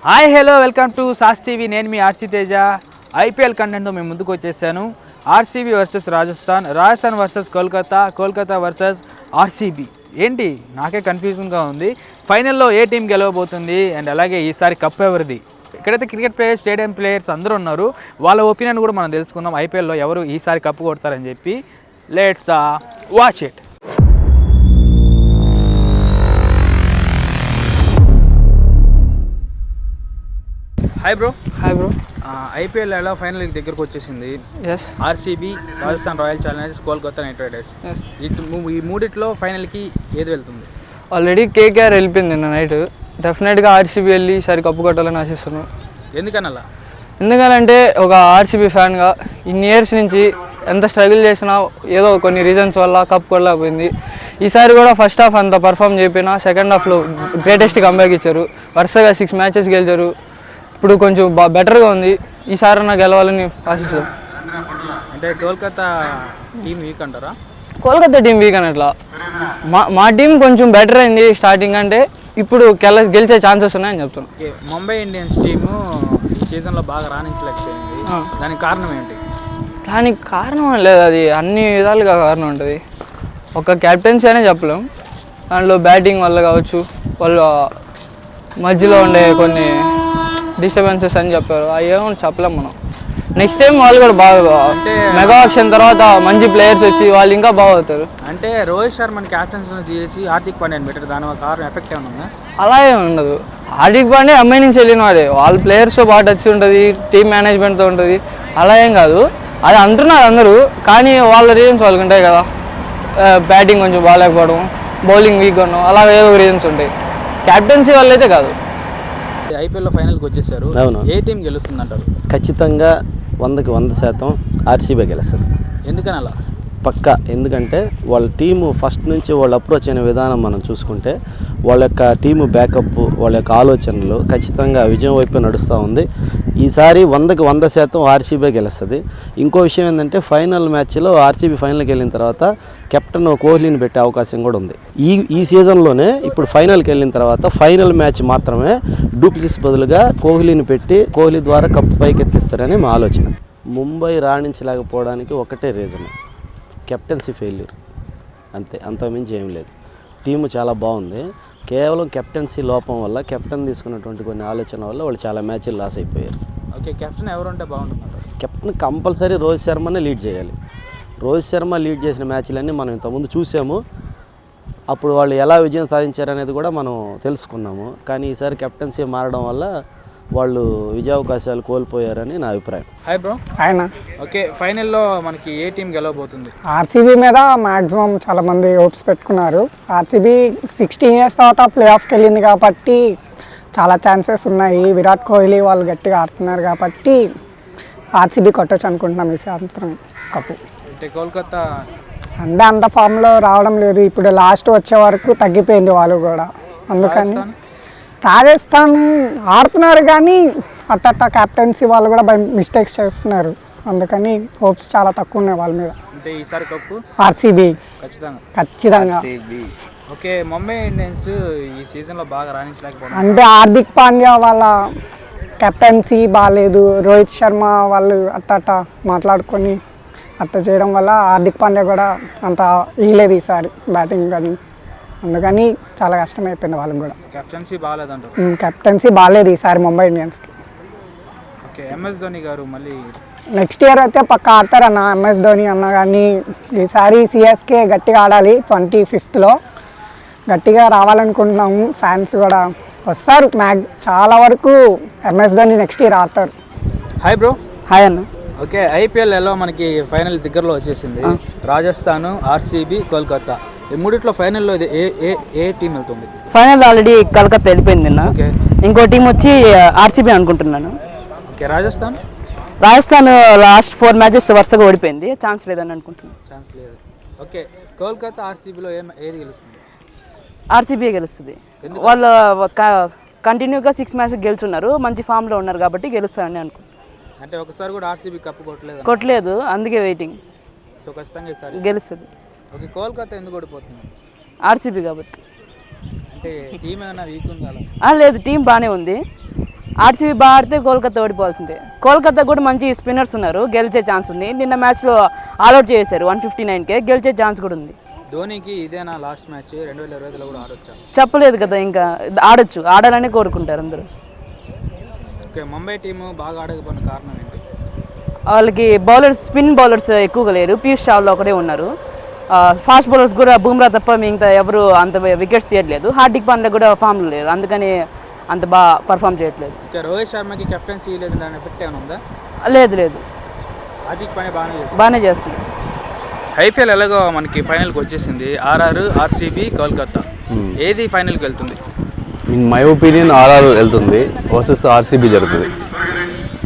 Hi hello welcome to sauce TV. నేను మీ RC Teja. IPL కంటెంట్తో మేము ముందుకు వచ్చేసాను. RCB versus Rajasthan versus Kolkata versus RCB. ఏంటి నాకే కన్ఫ్యూజన్గా ఉంది. ఫైనల్లో ఏ టీం గెలవబోతుంది అండ్ అలాగే ఈసారి కప్ ఎవరిది? ఇక్కడైతే క్రికెట్ ప్లేయర్స్, స్టేడియం ప్లేయర్స్ అందరూ ఉన్నారు. వాళ్ళ ఒపీనియన్ కూడా మనం తెలుసుకుందాం. ఐపీఎల్లో ఎవరు ఈసారి కప్పు కొడతారని చెప్పి. Let's watch it. Hi bro. IPL ఎలా ఫైనల్ దగ్గరకు వచ్చేసింది. RCB, Rajasthan royal Challengers, Kolkata night riders. ఈ మూడిట్లో ఫైనల్కి ఏది వెళ్తుంది? ఆల్రెడీ కేకేఆర్ వెళ్ళిపోయింది నిన్న నైట్. డెఫినెట్గా ఆర్సీబీ వెళ్ళి ఈసారి కప్పు కొట్టాలని ఆశిస్తున్నాను. ఎందుకనలా? ఎందుకంటే ఒక ఆర్సీబీ ఫ్యాన్గా ఇన్ని ఇయర్స్ నుంచి ఎంత స్ట్రగుల్ చేసినా ఏదో కొన్ని రీజన్స్ వల్ల కప్ కొట్టలేకపోయింది. ఈసారి కూడా ఫస్ట్ హాఫ్ అంత పర్ఫామ్ చేయకపోయినా సెకండ్ హాఫ్లో గ్రేటెస్ట్ కంబ్యాక్ ఇచ్చారు. వరుసగా 6 మ్యాచెస్ గెలిచారు. ఇప్పుడు కొంచెం బెటర్గా ఉంది. ఈసారి నాకు గెలవాలని ఆశిస్తాం. అంటే కోల్కతా టీం వీక్ అంటారా? కోల్కతా టీం వీక్ అనట్లా, మా టీం కొంచెం బెటర్ అయింది స్టార్టింగ్ అంటే. ఇప్పుడు గెలిచే ఛాన్సెస్ ఉన్నాయని చెప్తున్నాను. ముంబై ఇండియన్స్ టీము ఈ సీజన్లో బాగా రాణించలేకపోయింది. దానికి కారణం ఏంటి? దానికి కారణం లేదు, అది అన్ని విధాలుగా కారణం ఉంటుంది. ఒక క్యాప్టెన్సీ అనే చెప్పలేం. దాంట్లో బ్యాటింగ్ వల్ల కావచ్చు, వాళ్ళు మధ్యలో ఉండే కొన్ని డిస్టర్బెన్సెస్ అని చెప్పారు. అవి ఏమో చెప్పలేం మనం. నెక్స్ట్ టైం వాళ్ళు కూడా బాగా అంటే మెగా ఆక్షన్ తర్వాత మంచి ప్లేయర్స్ వచ్చి వాళ్ళు ఇంకా బాగా అవుతారు. అంటే రోహిత్ శర్మని క్యాప్టెన్సీ తీసి హార్దిక్ పాండ్యాని పెట్టారు. దాని కారణం ఎఫెక్ట్ ఏమైనా ఉందా? అలా ఏమి ఉండదు. హార్దిక్ పాండ్యా ఎంఐ నుంచి వెళ్ళిన వాడే. వాళ్ళ ప్లేయర్స్తో బాగా టచ్ ఉంటుంది, టీమ్ మేనేజ్మెంట్తో ఉంటుంది. అలా ఏం కాదు, అది అంటున్నారు అందరూ. కానీ వాళ్ళ రీజన్స్ వాళ్ళకి ఉంటాయి కదా. బ్యాటింగ్ కొంచెం బాగాలేకపోవడం, బౌలింగ్ వీక్ ఉండడం, అలా ఏదో రీజన్స్ ఉంటాయి. క్యాప్టెన్సీ వల్ల అయితే కాదు. ఐపీఎల్లో ఫైనల్కి వచ్చేసారు. అవును. ఏ టీం గెలుస్తుంది అంటారు? ఖచ్చితంగా 100కి 100% ఆర్సీబీ గెలుస్తుంది. ఎందుకని అలా? పక్కా. ఎందుకంటే వాళ్ళ టీము ఫస్ట్ నుంచి వాళ్ళు అప్రోచ్ అయిన విధానం మనం చూసుకుంటే, వాళ్ళ యొక్క టీము బ్యాకప్, వాళ్ళ యొక్క ఆలోచనలు ఖచ్చితంగా విజయం వైపు నడుస్తూ ఉంది. ఈసారి 100కి 100% ఆర్సీబీ గెలుస్తుంది. ఇంకో విషయం ఏంటంటే, ఫైనల్ మ్యాచ్లో ఆర్సీబీ ఫైనల్కి వెళ్ళిన తర్వాత కెప్టెన్ కోహ్లీని పెట్టే అవకాశం కూడా ఉంది. ఈ సీజన్లోనే ఇప్పుడు ఫైనల్కి వెళ్ళిన తర్వాత ఫైనల్ మ్యాచ్ మాత్రమే డూప్లెసిస్ బదులుగా కోహ్లీని పెట్టి కోహ్లీ ద్వారా కప్పు పైకి ఎత్తిస్తారని మా ఆలోచన. ముంబై రాణించలేకపోవడానికి ఒకటే రీజన్, కెప్టెన్సీ ఫెయిల్యూర్. అంతే, అంతకుమించి ఏం లేదు. టీము చాలా బాగుంది. కేవలం కెప్టెన్సీ లోపం వల్ల, కెప్టెన్ తీసుకున్నటువంటి కొన్ని ఆలోచన వల్ల వాళ్ళు చాలా మ్యాచ్లు లాస్ అయిపోయారు. ఓకే, కెప్టెన్ ఎవరు ఉంటే బాగుంటుంది? కెప్టెన్ కంపల్సరీ రోహిత్ శర్మనే లీడ్ చేయాలి. రోహిత్ శర్మ లీడ్ చేసిన మ్యాచ్లన్నీ మనం ఇంతకుముందు చూసాము. అప్పుడు వాళ్ళు ఎలా విజయం సాధించారనేది కూడా మనం తెలుసుకున్నాము. కానీ ఈసారి కెప్టెన్సీ మారడం వల్ల వాళ్ళు విజయావకాశాలు కోల్పోయారని నా అభిప్రాయం. Hi bro. ఆయన ఓకే, ఫైనల్లో మనకి ఏ టీం గెలవబోతుంది? ఆర్సీబీ మీద మ్యాక్సిమం చాలామంది హోప్స్ పెట్టుకున్నారు. ఆర్సీబీ 16 ఇయర్స్ తర్వాత ప్లే ఆఫ్కి వెళ్ళింది కాబట్టి చాలా ఛాన్సెస్ ఉన్నాయి. విరాట్ కోహ్లీ వాళ్ళు గట్టిగా ఆడుతున్నారు కాబట్టి ఆర్సీబీ కొట్టచ్చు అనుకుంటున్నాం ఈ సంవత్సరం కప్పు. అంటే కోల్కతా అంటే అంత ఫామ్లో రావడం లేదు. ఇప్పుడు లాస్ట్ వచ్చే వరకు తగ్గిపోయింది వాళ్ళు కూడా. అందుకని రాజస్థాన్ ఆడుతున్నారు కానీ అట్ట క్యాప్టెన్సీ వాళ్ళు కూడా మిస్టేక్స్ చేస్తున్నారు. అందుకని హోప్స్ చాలా తక్కువ ఉన్నాయి వాళ్ళ మీద. అంటే ఈసారి కప్పు ఆర్సీబీ ఖచ్చితంగా. ఓకే, ముంబై ఇండియన్స్ ఈ సీజన్లో బాగా రాణించలేకపోవడం అంటే హార్దిక్ పాండ్యా వాళ్ళ కెప్టెన్సీ బాగాలేదు. రోహిత్ శర్మ వాళ్ళు అట్ట మాట్లాడుకొని అట్ట చేయడం వల్ల హార్దిక్ పాండ్యా కూడా అంత ఇయ్యలేదు ఈసారి బ్యాటింగ్. కానీ అందుకని చాలా కష్టమైపోయింది వాళ్ళకి కూడా. కెప్టెన్సీ బాగాలేదు ఈసారి ముంబై ఇండియన్స్కి. ఓకే, ఎంఎస్ ధోని గారు మళ్ళీ నెక్స్ట్ ఇయర్ అయితే పక్క ఆడతారన్న ఎంఎస్ ధోని అన్న. కానీ ఈసారి సిఎస్కే గట్టిగా ఆడాలి. 25th గట్టిగా రావాలనుకుంటున్నాము. ఫ్యాన్స్ కూడా వస్తారు. చాలా వరకు ఎంఎస్ ధోని నెక్స్ట్ ఇయర్ ఆడతారు. Hi bro. హాయ్ అన్న. ఓకే, ఐపీఎల్లో మనకి ఫైనల్ దగ్గరలో వచ్చేసింది. రాజస్థాన్, ఆర్సీబీ, కోల్కతా. ఈ మూడిట్లో ఫైనల్లో ఏ టీం వెళ్తుంది? ఫైనల్ ఆల్రెడీ కలకత్తా వెళ్ళిపోయింది నిన్న. ఇంకో టీం వచ్చి ఆర్సీబీ అనుకుంటున్నాను. ఓకే, రాజస్థాన్ లాస్ట్ 4 మ్యాచెస్ వరుసగా ఓడిపోయింది. ఛాన్స్ లేదని అనుకుంటున్నాను. ఛాన్స్ లేదు. ఓకే, కోల్కతా ఆర్సీబీలో ఏది గెలుస్తుంది? ఆర్సీబీ గెలుస్తుంది. వాళ్ళు కంటిన్యూగా 6 మ్యాచెస్ గెలుచున్నారు. మంచి ఫామ్లో ఉన్నారు కాబట్టి గెలుస్తారని అనుకుంటున్నాను. అంటే ఒకసారి కూడా ఆర్సీబీ కప్పు కొట్టలేదు, అందుకే వెయిటింగ్. సో ఖచ్చితంగా ఈసారి గెలుస్తుంది. ఓకే, కోల్కతా ఎందుకు ఓడిపోతుంది? ఆర్సీబీ కాబట్టి. అంటే టీం ఏమైనా వీక్ ఉందా? లేదు, టీం బాగానే ఉంది. ఆర్సీబీ బాగా ఆడితే కోల్కతా ఓడిపోవాల్సిందే. కోల్కతా కూడా మంచి స్పిన్నర్స్ ఉన్నారు, గెలిచే ఛాన్స్ ఉంది. నిన్న మ్యాచ్లో ఆల్అౌట్ చేశారు 159కే, గెలిచే ఛాన్స్ కూడా ఉంది. ధోనికి ఇదేనా లాస్ట్ మ్యాచ్? 2025లో కూడా ఆడొచ్చా? చెప్పలేదు కదా, ఇంకా ఆడొచ్చు, ఆడాలని కోరుకుంటారు అందరూ. ఓకే, ముంబై టీము బాగా ఆడకపోయిన కారణం ఏంటి? వాళ్ళకి బౌలర్స్, స్పిన్ బౌలర్స్ ఎక్కువగా లేరు, పీయూష్ చావ్లా ఒకటే ఉన్నారు. ఫాస్ట్ బౌలర్స్ కూడా బుమ్రా తప్ప మిగతా ఎవరు అంత వికెట్స్ తీయట్లేదు. హార్దిక్ పాండ్యా కూడా ఫామ్లో లేరు, అందుకని అంత బాగా పర్ఫామ్ చేయట్లేదు. ఓకే, రోహిత్ శర్మకి కెప్టెన్సీ లేదు, దాని ఎఫెక్ట్ ఏమైనా ఉందా? లేదు, హార్దిక్ పాండ్యా బాగానే చేస్తుంది. ఐపీఎల్ ఎలాగో మనకి ఫైనల్కి వచ్చేసింది. RR, RCB, Kolkata. ఏది ఫైనల్కి వెళ్తుంది? ఇన్ మై ఒపీనియన్ ఆర్ఆర్ వెళ్తుంది వర్సెస్ ఆర్సీబీ జరుగుతుంది.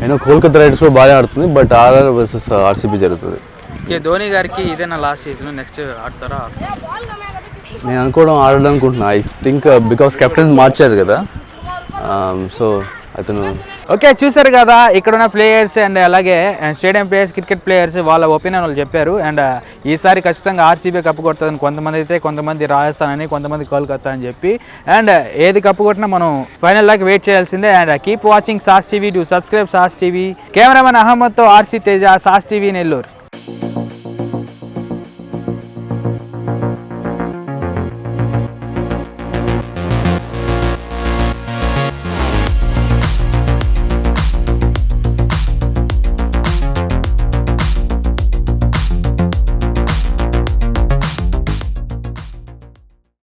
నేను కోల్కతా రైడర్స్ కూడా బాగా ఆడుతుంది, బట్ ఆర్ఆర్ వర్సెస్ ఆర్సీబీ జరుగుతుంది. ఓకే, ధోని గారికి ఇదేనా లాస్ట్ సీజన్, నెక్స్ట్ ఆడతారా? నేను ఆడడం అనుకుంటున్నా. ఐ థింక్ బికాస్ కెప్టెన్స్ మార్చారు కదా, సో అతను. ఓకే, చూసారు కదా ఇక్కడ ఉన్న ప్లేయర్స్ అండ్ అలాగే స్టేడియం ప్లేయర్స్, క్రికెట్ ప్లేయర్స్ వాళ్ళ ఒపీనియన్ వాళ్ళు చెప్పారు. అండ్ ఈసారి ఖచ్చితంగా ఆర్సీబీ కప్పు కొడుతుందని కొంతమంది అయితే, కొంతమంది రాజస్థాన్ అని, కొంతమంది కోల్కతా అని చెప్పి. అండ్ ఏది కప్పు కొట్టినా మనం ఫైనల్ దాకా వెయిట్ చేయాల్సిందే. And keep watching SAS TV, to subscribe SAS TV. Cameraman అహ్మద్తో ఆర్సీ తేజ, సాస్ టీవీ నెల్లూరు.